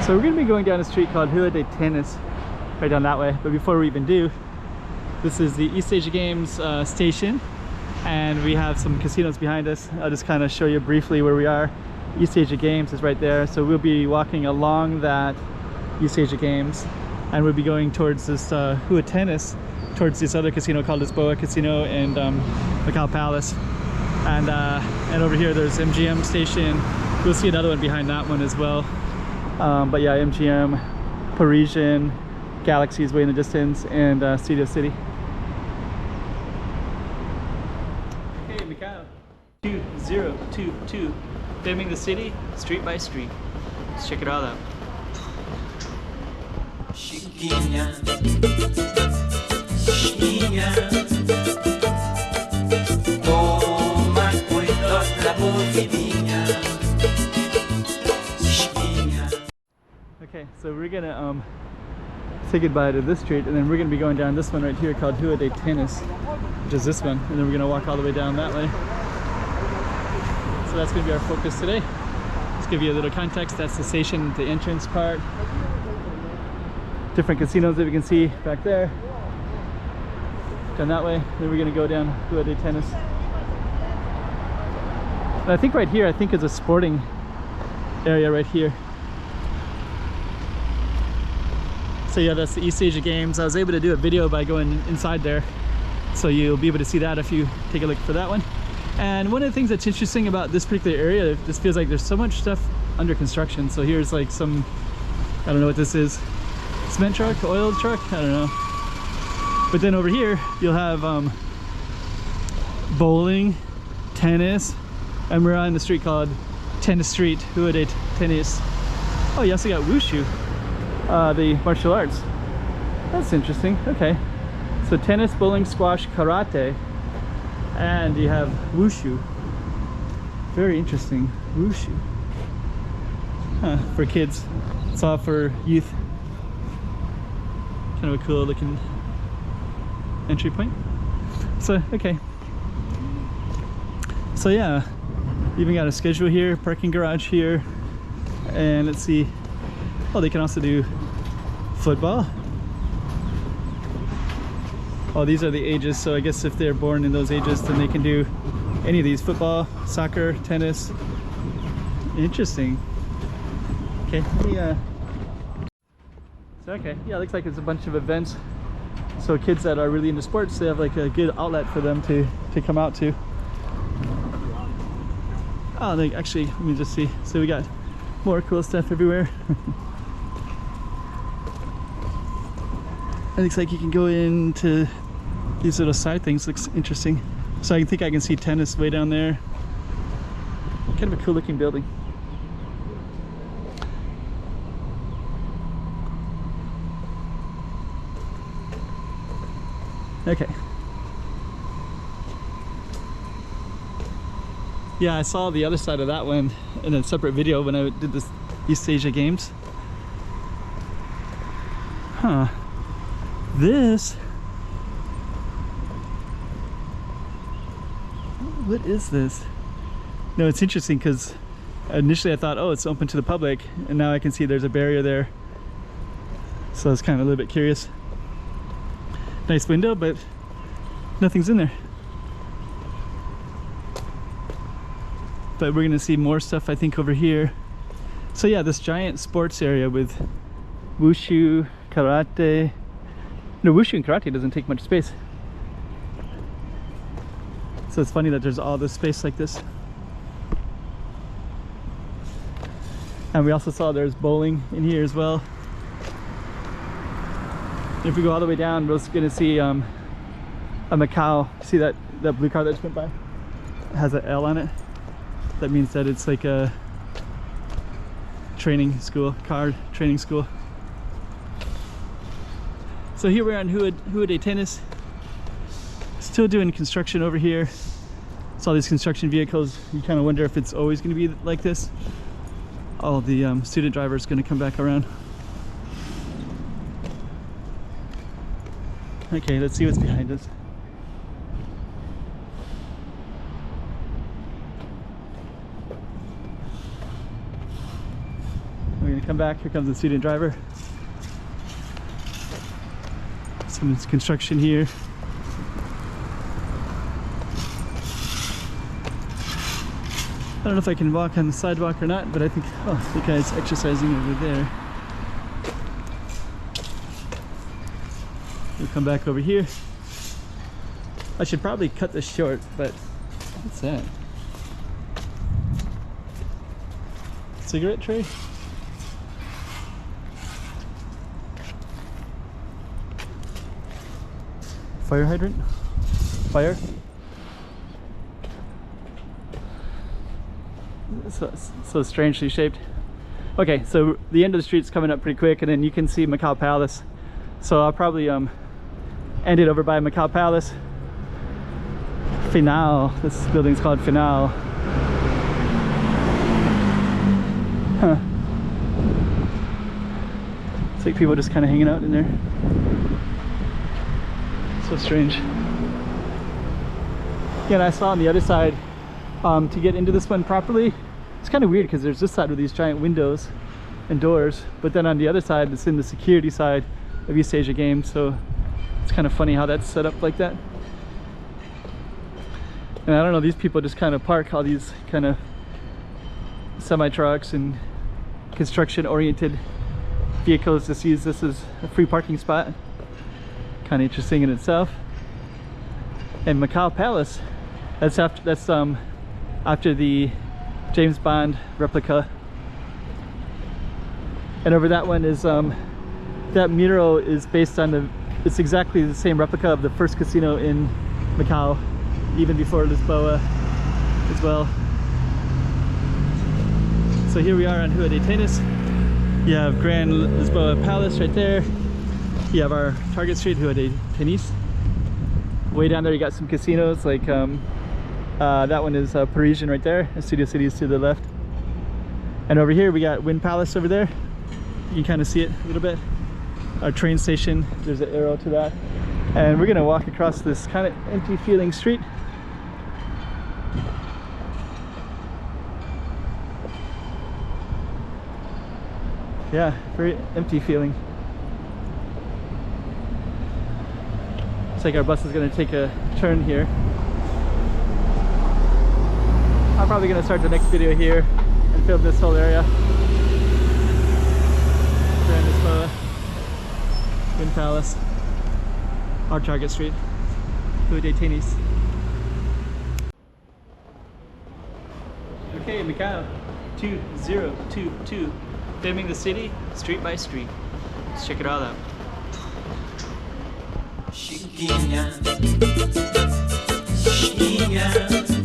So we're going to be going down a street called Rua de Ténis, right down that way. But before we even do, this is the East Asia Games station, and we have some casinos behind us. I'll just kind of show you briefly where we are. East Asia Games is right there, so we'll be walking along that East Asia Games, and we'll be going towards this Rua de Ténis, towards this other casino called Lisboa Casino and Macau Palace. And over here there's MGM station. We'll see another one behind that one as well. But yeah, MGM, Parisian, Galaxy is way in the distance, and Studio City. Okay, Macau 2022, filming the city street by street. Let's check it all out. Chiquinha, chiquinha, toma cuidado da movidinha. Okay, so we're gonna say goodbye to this street, and then we're gonna be going down this one right here called Rua de Ténis, which is this one, and then we're gonna walk all the way down that way. So that's gonna be our focus today. Let's give you a little context. That's the station, the entrance part. Different casinos that we can see back there. Down that way. Then we're gonna go down Rua de Ténis. And I think right here, I think is a sporting area right here. So yeah, that's the East Asia Games. I was able to do a video by going inside there, so you'll be able to see that if you take a look for that one. And one of the things that's interesting about this particular area, this feels like there's so much stuff under construction. So here's like some, I don't know what this is, cement truck, oil truck, I don't know. But then over here you'll have bowling, tennis, and we're on the street called Tennis Street, Rua de Ténis. Oh, you also got wushu, the martial arts. That's interesting. Okay, so tennis, bowling, squash, karate, and you have wushu. Very interesting. Wushu, for kids. It's all for youth. Kind of a cool looking entry point. So okay, so yeah, even got a schedule here, parking garage here, and let's see. Oh, they can also do football. Oh, these are the ages, so I guess if they're born in those ages, then they can do any of these: football, soccer, tennis. Interesting. Okay, yeah. So okay, yeah, looks like it's a bunch of events. So kids that are really into sports, they have like a good outlet for them to come out to. Oh, they actually, let me just see. So we got more cool stuff everywhere. It looks like you can go into these little side things. Looks interesting. So I think I can see tennis way down there. Kind of a cool looking building. Okay. Yeah, I saw the other side of that one in a separate video when I did this East Asia Games. Huh. This, what is this? No, it's interesting because initially I thought, oh, it's open to the public, and now I can see there's a barrier there. So I was kind of a little bit curious. Nice window, but nothing's in there. But we're gonna see more stuff, I think, over here. So yeah, this giant sports area with wushu, karate. No, wushu and karate doesn't take much space. So it's funny that there's all this space like this. And we also saw there's bowling in here as well. If we go all the way down, we're gonna see a Macau. See that blue car that just went by? It has an L on it. That means that it's like a training school, car training school. So here we're on Rua de Ténis. Still doing construction over here. It's all these construction vehicles. You kind of wonder if it's always going to be like this. Oh, the student driver is going to come back around. Okay, let's see what's behind us. come back. Here comes the student driver. Some construction here. I don't know if I can walk on the sidewalk or not, but I think, oh, the guy's exercising over there. We'll come back over here. I should probably cut this short, but what's that? Cigarette tray? Fire hydrant? Fire? So strangely shaped. Okay, so the end of the street's coming up pretty quick, and then you can see Macau Palace. So I'll probably end it over by Macau Palace. Final. This building's called Final. Huh. It's like people just kind of hanging out in there. So strange. Yeah, and I saw on the other side, to get into this one properly, it's kind of weird because there's this side with these giant windows and doors, but then on the other side, it's in the security side of East Asia Games, so it's kind of funny how that's set up like that. And I don't know, these people just kind of park all these kind of semi-trucks and construction-oriented vehicles, just use this as a free parking spot. Kind of interesting in itself. And Macau Palace, that's after the James Bond replica. And over that one is that mural is based on it's exactly the same replica of the first casino in Macau, even before Lisboa as well. So here we are on Rua de Ténis. You have Grand Lisboa Palace right there. You have our target street, Rua de Ténis. Way down there you got some casinos, like that one is Parisian right there, and Studio City is to the left. And over here we got Wind Palace over there. You can kind of see it a little bit. Our train station, there's an arrow to that. And we're gonna walk across this kind of empty feeling street. Yeah, very empty feeling. Looks like our bus is gonna take a turn here. I'm probably gonna start the next video here and film this whole area. Grand Lisboa, Wind Palace, our target street, Rua de Ténis. Okay, Macau 2022, filming the city street by street. Let's check it all out. Chiquinha, chiquinha.